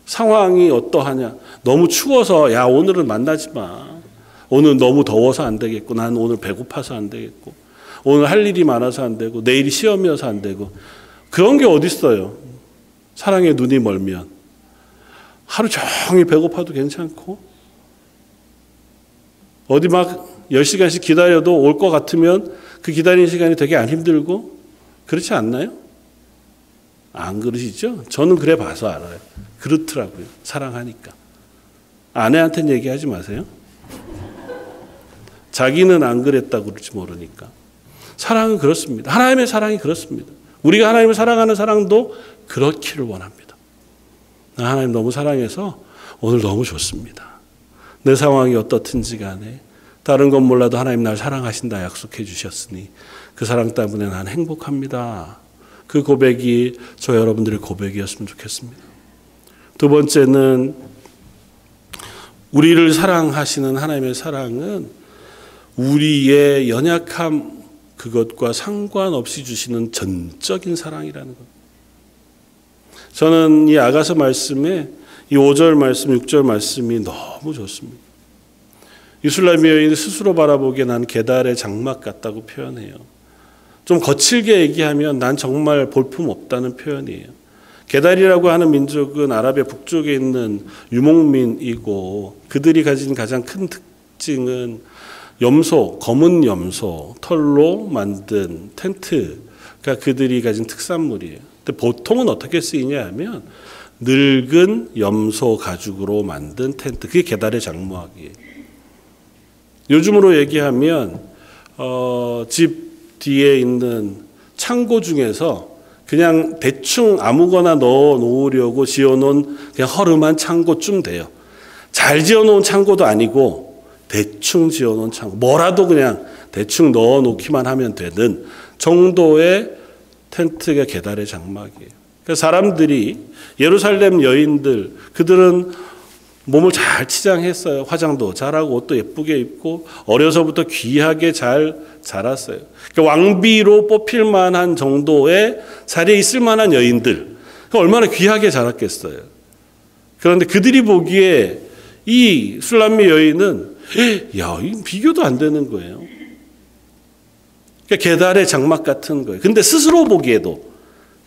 상황이 어떠하냐. 너무 추워서 야 오늘은 만나지 마. 오늘 너무 더워서 안 되겠고 난 오늘 배고파서 안 되겠고 오늘 할 일이 많아서 안 되고 내일이 시험이어서 안 되고 그런 게 어디 있어요. 사랑에 눈이 멀면 하루 종일 배고파도 괜찮고 어디 막 10시간씩 기다려도 올 것 같으면 그 기다리는 시간이 되게 안 힘들고 그렇지 않나요? 안 그러시죠? 저는 그래 봐서 알아요. 그렇더라고요. 사랑하니까. 아내한테는 얘기하지 마세요. 자기는 안 그랬다고 그럴지 모르니까. 사랑은 그렇습니다. 하나님의 사랑이 그렇습니다. 우리가 하나님을 사랑하는 사랑도 그렇기를 원합니다. 나 하나님 너무 사랑해서 오늘 너무 좋습니다. 내 상황이 어떻든지 간에 다른 건 몰라도 하나님 날 사랑하신다 약속해 주셨으니 그 사랑 때문에 난 행복합니다. 그 고백이 저 여러분들의 고백이었으면 좋겠습니다. 두 번째는 우리를 사랑하시는 하나님의 사랑은 우리의 연약함 그것과 상관없이 주시는 전적인 사랑이라는 것. 저는 이 아가서 말씀에 이 5절 말씀, 6절 말씀이 너무 좋습니다. 이슬람의 여인이 스스로 바라보기에 난 계달의 장막 같다고 표현해요. 좀 거칠게 얘기하면 난 정말 볼품없다는 표현이에요. 게달이라고 하는 민족은 아라비아 북쪽에 있는 유목민이고 그들이 가진 가장 큰 특징은 염소, 검은 염소, 털로 만든 텐트가 그들이 가진 특산물이에요. 근데 보통은 어떻게 쓰이냐 하면 늙은 염소 가죽으로 만든 텐트, 그게 게달의 장막이에요. 요즘으로 얘기하면 집 뒤에 있는 창고 중에서 그냥 대충 아무거나 넣어 놓으려고 지어놓은 그냥 허름한 창고쯤 돼요. 잘 지어놓은 창고도 아니고 대충 지어놓은 창고. 뭐라도 그냥 대충 넣어 놓기만 하면 되는 정도의 텐트가 게달의 장막이에요. 그러니까 사람들이 예루살렘 여인들 그들은 몸을 잘 치장했어요. 화장도 잘하고 옷도 예쁘게 입고 어려서부터 귀하게 잘 자랐어요. 그러니까 왕비로 뽑힐 만한 정도의 자리에 있을 만한 여인들. 얼마나 귀하게 자랐겠어요. 그런데 그들이 보기에 이 술람미 여인은 비교도 안 되는 거예요. 그러니까 게달의 장막 같은 거예요. 근데 스스로 보기에도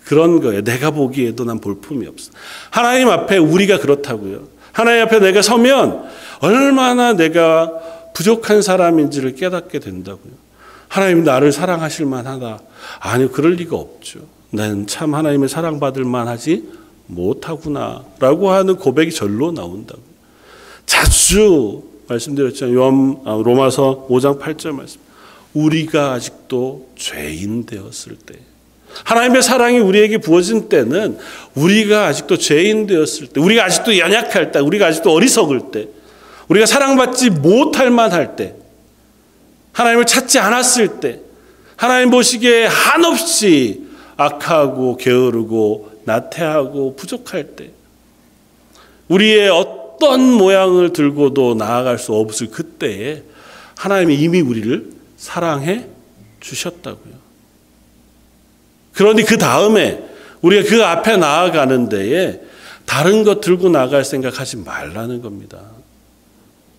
그런 거예요. 내가 보기에도 난 볼품이 없어. 하나님 앞에 우리가 그렇다고요. 하나님 앞에 내가 서면 얼마나 내가 부족한 사람인지를 깨닫게 된다고요. 하나님 나를 사랑하실 만하다. 아니요, 그럴 리가 없죠. 난 참 하나님의 사랑받을 만하지 못하구나 라고 하는 고백이 절로 나온다고요. 자주 말씀드렸잖아요. 로마서 5장 8절 말씀. 우리가 아직도 죄인 되었을 때 하나님의 사랑이 우리에게 부어진 때는 우리가 아직도 죄인 되었을 때, 우리가 아직도 연약할 때, 우리가 아직도 어리석을 때, 우리가 사랑받지 못할 만할 때, 하나님을 찾지 않았을 때, 하나님 보시기에 한없이 악하고 게으르고 나태하고 부족할 때, 우리의 어떤 모양을 들고도 나아갈 수 없을 그때에 하나님이 이미 우리를 사랑해 주셨다고요. 그러니 그 다음에 우리가 그 앞에 나아가는 데에 다른 것 들고 나갈 생각하지 말라는 겁니다.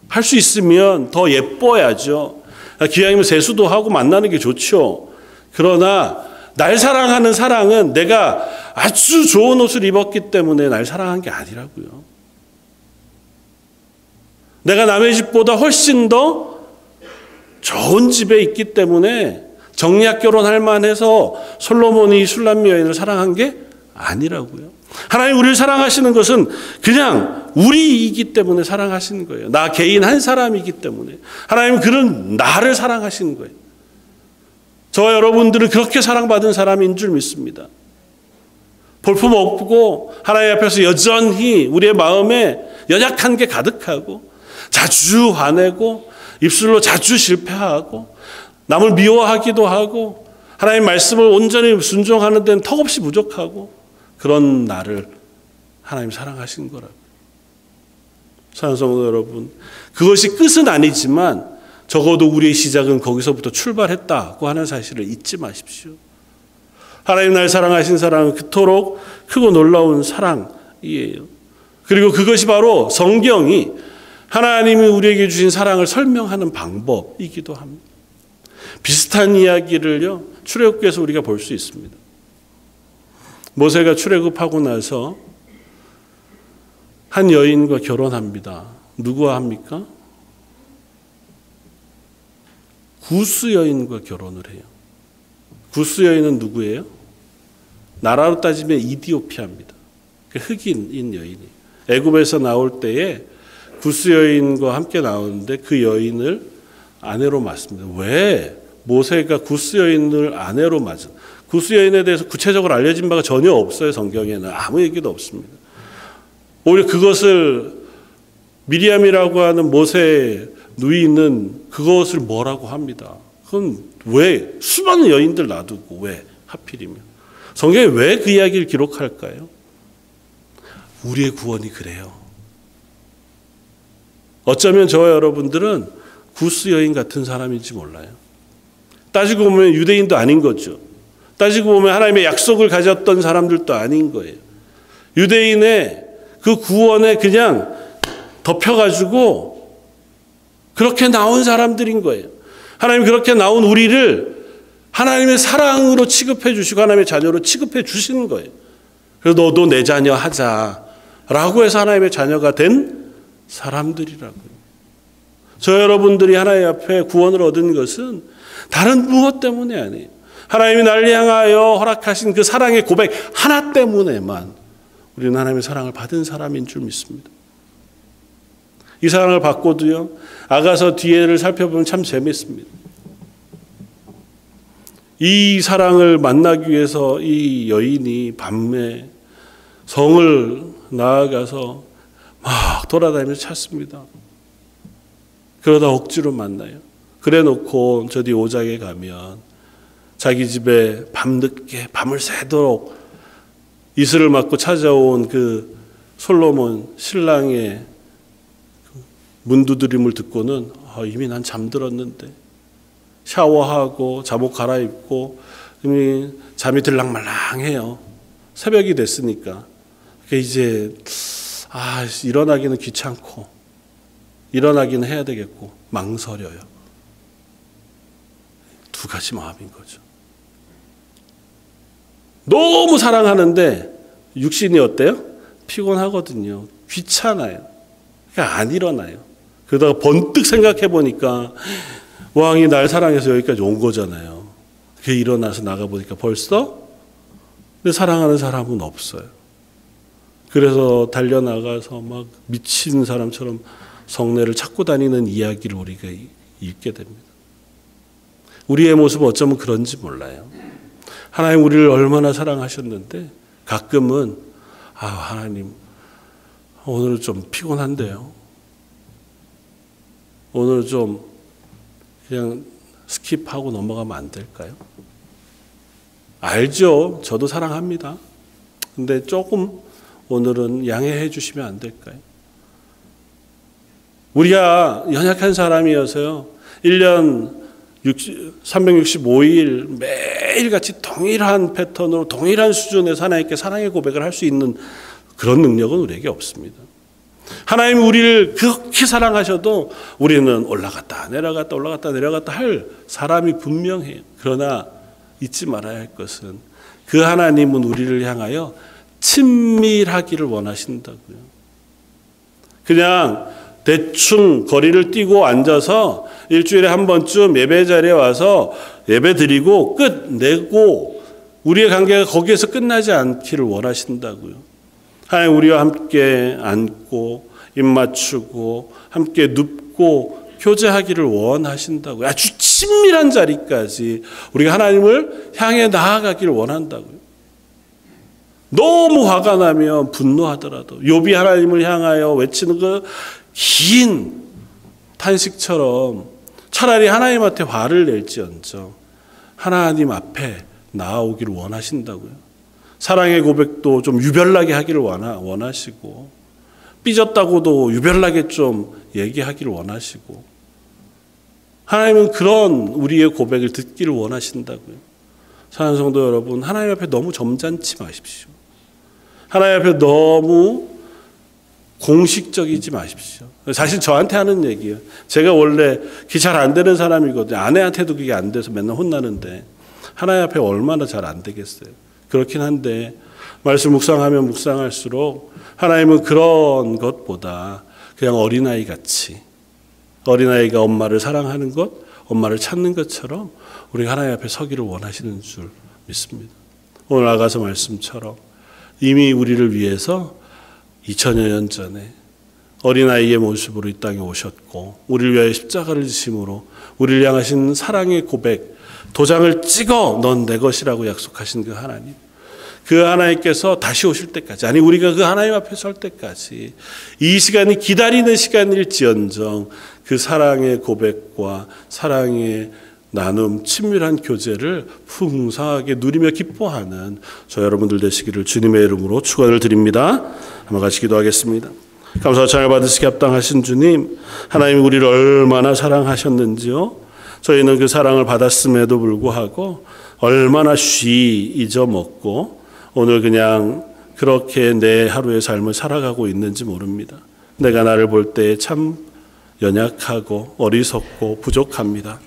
할 수 있으면 더 예뻐야죠. 기왕이면 세수도 하고 만나는 게 좋죠. 그러나 날 사랑하는 사랑은 내가 아주 좋은 옷을 입었기 때문에 날 사랑한 게 아니라고요. 내가 남의 집보다 훨씬 더 좋은 집에 있기 때문에 정략 결혼할 만해서 솔로몬이 슐람미 여인을 사랑한 게 아니라고요. 하나님 우리를 사랑하시는 것은 그냥 우리이기 때문에 사랑하시는 거예요. 나 개인 한 사람이기 때문에. 하나님은 그런 나를 사랑하시는 거예요. 저와 여러분들은 그렇게 사랑받은 사람인 줄 믿습니다. 볼품없고 하나님 앞에서 여전히 우리의 마음에 연약한 게 가득하고 자주 화내고 입술로 자주 실패하고 남을 미워하기도 하고 하나님 말씀을 온전히 순종하는 데는 턱없이 부족하고 그런 나를 하나님 사랑하신 거라고. 사랑하는 성도 여러분, 그것이 끝은 아니지만 적어도 우리의 시작은 거기서부터 출발했다고 하는 사실을 잊지 마십시오. 하나님 날 사랑하신 사랑은 그토록 크고 놀라운 사랑이에요. 그리고 그것이 바로 성경이 하나님이 우리에게 주신 사랑을 설명하는 방법이기도 합니다. 비슷한 이야기를요, 출애굽기에서 우리가 볼 수 있습니다. 모세가 출애굽하고 나서 한 여인과 결혼합니다. 누구와 합니까? 구스 여인과 결혼을 해요. 구스 여인은 누구예요? 나라로 따지면 이디오피아입니다. 흑인인 여인이에요. 애굽에서 나올 때에 구스 여인과 함께 나오는데 그 여인을 아내로 맞습니다. 왜 모세가 구스 여인을 아내로 맞은? 구스 여인에 대해서 구체적으로 알려진 바가 전혀 없어요. 성경에는 아무 얘기도 없습니다. 오히려 그것을 미리암이라고 하는 모세의 누이는 그것을 뭐라고 합니다. 그럼 왜 수많은 여인들 놔두고 왜 하필이면 성경에 왜 그 이야기를 기록할까요? 우리의 구원이 그래요. 어쩌면 저와 여러분들은 구스 여인 같은 사람인지 몰라요. 따지고 보면 유대인도 아닌 거죠. 따지고 보면 하나님의 약속을 가졌던 사람들도 아닌 거예요. 유대인의 그 구원에 그냥 덮여가지고 그렇게 나온 사람들인 거예요. 하나님 그렇게 나온 우리를 하나님의 사랑으로 취급해 주시고 하나님의 자녀로 취급해 주시는 거예요. 그래서 너도 내 자녀 하자라고 해서 하나님의 자녀가 된 사람들이라고요. 저 여러분들이 하나님 앞에 구원을 얻은 것은 다른 무엇 때문에 아니에요. 하나님이 나를 향하여 허락하신 그 사랑의 고백 하나 때문에만 우리는 하나님의 사랑을 받은 사람인 줄 믿습니다. 이 사랑을 받고도요, 아가서 뒤에를 살펴보면 참 재밌습니다. 이 사랑을 만나기 위해서 이 여인이 밤에 성을 나아가서 막 돌아다니면서 찾습니다. 그러다 억지로 만나요. 그래 놓고 저 뒤 오작에 가면 자기 집에 밤늦게 밤을 새도록 이슬을 맞고 찾아온 그 솔로몬 신랑의 문두드림을 듣고는 이미 난 잠들었는데 샤워하고 잠옷 갈아입고 이미 잠이 들랑말랑해요. 새벽이 됐으니까 이제 일어나기는 귀찮고 일어나기는 해야 되겠고 망설여요. 두 가지 마음인 거죠. 너무 사랑하는데 육신이 어때요? 피곤하거든요. 귀찮아요. 그러니까 안 일어나요. 그러다가 번뜩 생각해 보니까 왕이 날 사랑해서 여기까지 온 거잖아요. 그게 일어나서 나가보니까 벌써 사랑하는 사람은 없어요. 그래서 달려나가서 막 미친 사람처럼 성례를 찾고 다니는 이야기를 우리가 읽게 됩니다. 우리의 모습은 어쩌면 그런지 몰라요. 하나님 우리를 얼마나 사랑하셨는데 가끔은 하나님 오늘 좀 피곤한데요. 오늘 좀 그냥 스킵하고 넘어가면 안 될까요? 알죠. 저도 사랑합니다. 근데 조금 오늘은 양해해 주시면 안 될까요? 우리가 연약한 사람이어서요. 1년 365일 매일같이 동일한 패턴으로 동일한 수준에서 하나님께 사랑의 고백을 할 수 있는 그런 능력은 우리에게 없습니다. 하나님이 우리를 그렇게 사랑하셔도 우리는 올라갔다 내려갔다 할 사람이 분명해요. 그러나 잊지 말아야 할 것은 그 하나님은 우리를 향하여 친밀하기를 원하신다고요. 그냥 대충 거리를 띄고 앉아서 일주일에 한 번쯤 예배 자리에 와서 예배 드리고 끝내고 우리의 관계가 거기에서 끝나지 않기를 원하신다고요. 하나님 우리와 함께 앉고 입 맞추고 함께 눕고 교제하기를 원하신다고요. 아주 친밀한 자리까지 우리가 하나님을 향해 나아가기를 원한다고요. 너무 화가 나면 분노하더라도 욥이 하나님을 향하여 외치는 그 긴 탄식처럼 차라리 하나님한테 화를 낼지언정 하나님 앞에 나아오기를 원하신다고요. 사랑의 고백도 좀 유별나게 하기를 원하시고 삐졌다고도 유별나게 좀 얘기하기를 원하시고 하나님은 그런 우리의 고백을 듣기를 원하신다고요. 사랑하는 성도 여러분, 하나님 앞에 너무 점잖지 마십시오. 하나님 앞에 너무 공식적이지 마십시오. 사실 저한테 하는 얘기예요. 제가 원래 그게 잘 안 되는 사람이거든요. 아내한테도 그게 안 돼서 맨날 혼나는데 하나님 앞에 얼마나 잘 안 되겠어요. 그렇긴 한데 말씀 묵상하면 묵상할수록 하나님은 그런 것보다 그냥 어린아이 같이 어린아이가 엄마를 사랑하는 것, 엄마를 찾는 것처럼 우리가 하나님 앞에 서기를 원하시는 줄 믿습니다. 오늘 아가서 말씀처럼 이미 우리를 위해서 2000여 년 전에 어린아이의 모습으로 이 땅에 오셨고 우리를 위하여 십자가를 지심으로 우리를 향하신 사랑의 고백 도장을 찍어 넌 내 것이라고 약속하신 그 하나님, 그 하나님께서 다시 오실 때까지, 아니 우리가 그 하나님 앞에 설 때까지 이 시간이 기다리는 시간일지언정 그 사랑의 고백과 사랑의 나눔, 친밀한 교제를 풍성하게 누리며 기뻐하는 저 여러분들 되시기를 주님의 이름으로 축원을 드립니다. 한번 같이 기도하겠습니다. 감사와 찬양을 받으시기 합당하신 주님, 하나님이 우리를 얼마나 사랑하셨는지요. 저희는 그 사랑을 받았음에도 불구하고 얼마나 쉬 잊어먹고 오늘 그냥 그렇게 내 하루의 삶을 살아가고 있는지 모릅니다. 내가 나를 볼 때 참 연약하고 어리석고 부족합니다.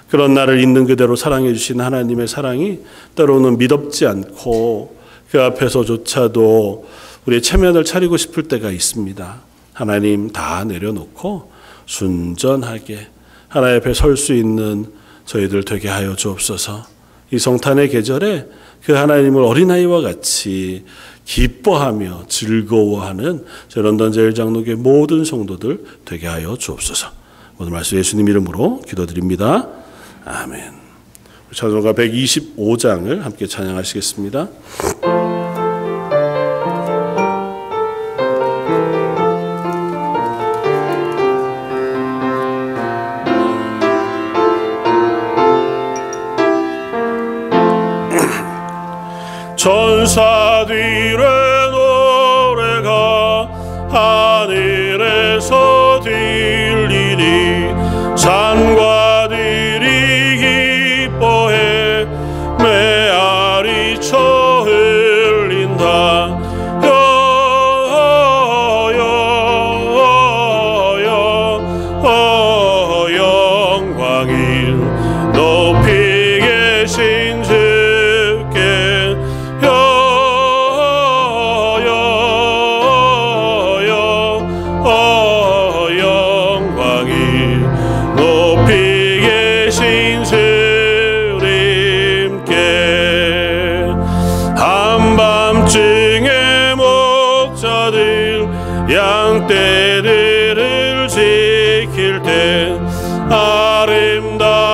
그런 나를 있는 그대로 사랑해 주신 하나님의 사랑이 때로는 미덥지 않고 그 앞에서조차도 우리의 체면을 차리고 싶을 때가 있습니다. 하나님 다 내려놓고 순전하게 하나님 앞에 설 수 있는 저희들 되게 하여 주옵소서. 이 성탄의 계절에 그 하나님을 어린아이와 같이 기뻐하며 즐거워하는 런던 제일장로교회 모든 성도들 되게 하여 주옵소서. 오늘 말씀 예수님 이름으로 기도드립니다. 아멘. 찬송가 125장을 함께 찬양하시겠습니다. 천사들의 노래가 하늘에서 들리니 산과들이 기뻐해 메아리 쳐 흘린다. 영광이 높이 계신 주께 영광이 높이 계신 주님께 한밤중에 목자들 양떼들을 지킬 때 아름다운